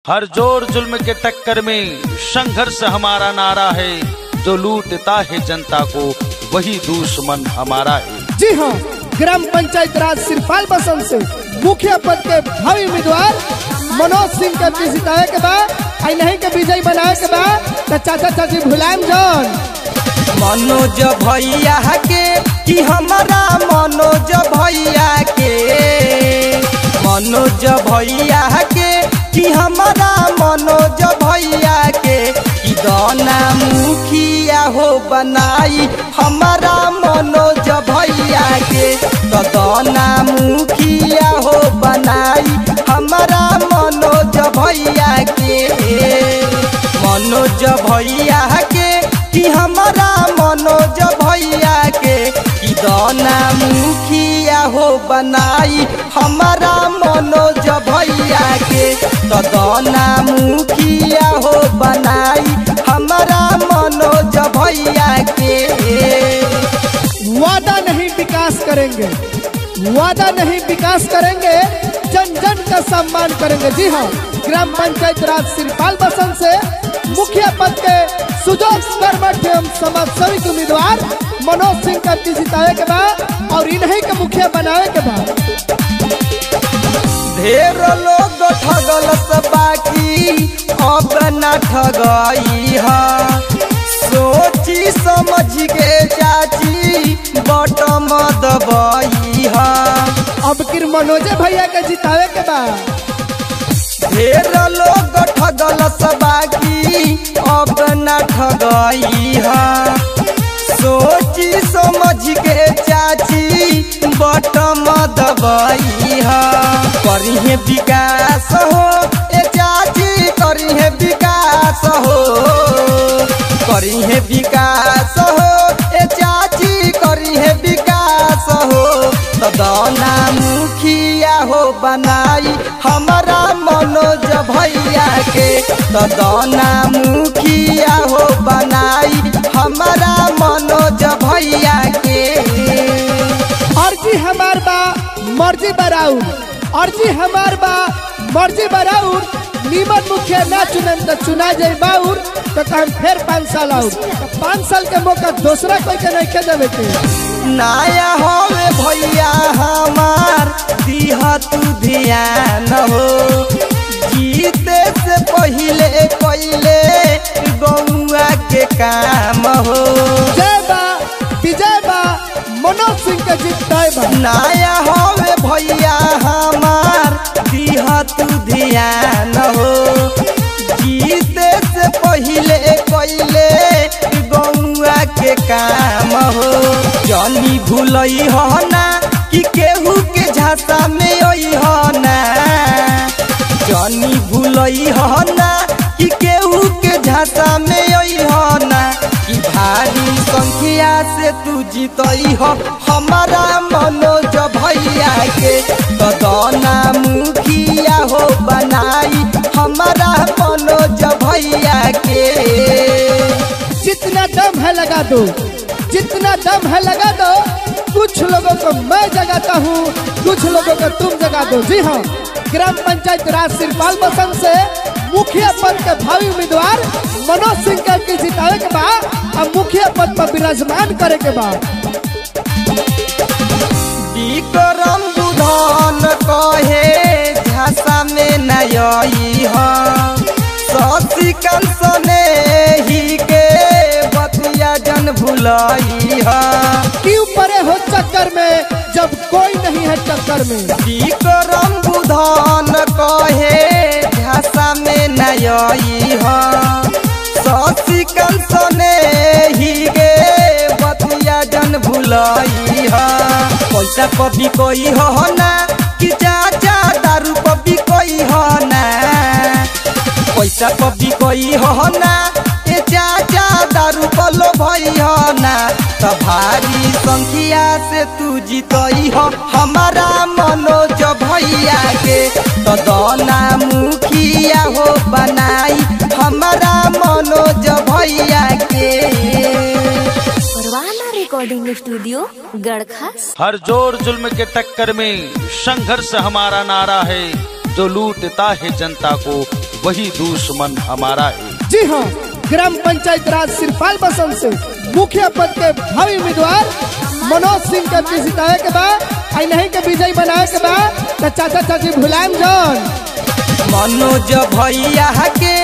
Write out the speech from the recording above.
हर जोर जुल्म के टक्कर में संघर्ष हमारा नारा है, जो लूटता है जनता को वही दुश्मन हमारा है। जी हाँ, ग्राम पंचायत राज सिरपाल बसंत से मुखिया पद के भावी उम्मीदवार मनोज सिंह के जिताए के बाद नहीं के विजयी बनाए के बाद तो चाचा चाची भुलाम जान मनोज भैया के कि हमारा मनोज भैया के, मनोज भैया के कि हमारा मनोज भैया के, कि दाना मुखिया हो बनाई हमारा मनोज भैया के, तो दाना मुखिया हो बनाई हमारा मनोज भैया के। मनोज भैया के कि हमारा मनोज भैया के, कि दाना मुखिया हो बनाई हमारा मनोज भैया के, तो दाना मुखिया हो बनाई हमारा मनोज भैया के। वादा नहीं विकास करेंगे, वादा नहीं विकास करेंगे, जन जन का सम्मान करेंगे। जी हाँ, ग्राम पंचायत राज सिरपाल बसंत से मुखिया पद के सुजोग कर्मठ एवं समाज सेवी उम्मीदवार मनोज सिंह का जिताए के बाद और इन्हीं के मुखिया बनाए के बाद ढेर लोग ठगल बाकी अब न ठगई है, सोची समझ के चाची बटम दबाई है। अब किर मनोज भैया के जिताए के बाद ढेर लोग ठगल बाकी अब न ठगई है, सोची समझ के चाची बटम दबाई है। करी है विकास हो ए चाची, करी है विकास हो, करी है विकास हो ए चाची, करी है विकास हो, तो दाना मुखिया हो बनाई हमारा मनोज भैया के, तो दाना मुखिया हो बनाई हमारा मनोज भैया के। अर्जी हमार बा मर्जी बराउर, अर्जी हमार बा मर्जी बराउर, नीमन मुखिया ना चुने तो चुना जाए बाउर, तो कहम फिर 5 साल आउर, 5 साल के मौका दूसरा कोई के नहीं देवे के। नया होवे भैया हमार दिहा तू ध्यान हो, जीते से पहले पहले गौआ के काम हो। जय बा विजय बा मनोज सिंह के जिताए बा। नया होवे भैया हमार दिहा तू ध्यान हो, जीते से पहले पहले गौआ के काम हो। जानी भूलई हो ना कि केहू के झांसा में आई हो ना, जानी भूलई हो ना कि केहू के झांसा में आई हो ना, कि भारी संख्या से तू जीतई हो हमारा मनोज भैया के, तो दाना मुखिया हो बनाई हमारा मनोज भैया के। जितना दम है लगा दो, जितना दम है लगा दो, कुछ लोगों को मैं जगाता हूँ, कुछ लोगों को तुम जगा दो। जी हाँ, ग्राम पंचायत राज सिरपाल बसंत से मुखिया पद के भावी उम्मीदवार मनोज सिंह के जिताए के बाद अब मुखिया पद पर विराजमान करे के बाद विक्रम बुधन कहे झांसा में नई है, शशिकांत सने ही के बतिया जन भुलाई है। क्यों परे हो चक्कर में जब कोई नहीं है टक्कर में। विक्रम बुधन कहे झांसा में नई है, शशिकांत सने ही के बतिया जन भुलाई है। पैसा पबी कोई हो ना कि चाचा दारू पबी कोई हो ना, पैसा पबी कोई हो ना ए चाचा दारू पलो भई हो ना, तो भारी संख्या से तू जीतई हो हमारा मनोज भैया के, तो दाना मुखिया हो बनाई हमारा मनोज भैया के। परवाना रिकॉर्डिंग स्टूडियो गढ़खास। हर जोर जुल्म के टक्कर में संघर्ष हमारा नारा है, जो लूटता है जनता को वही दुश्मन हमारा है। जी हाँ, ग्राम पंचायत राज सिरपाल बसंत से मुखिया पद के भावी उम्मीदवार मनोज सिंह के जिताए के बाद नहीं के विजयी बनाए के बाद चाचा चाची भुलाम जान मनोज भैया के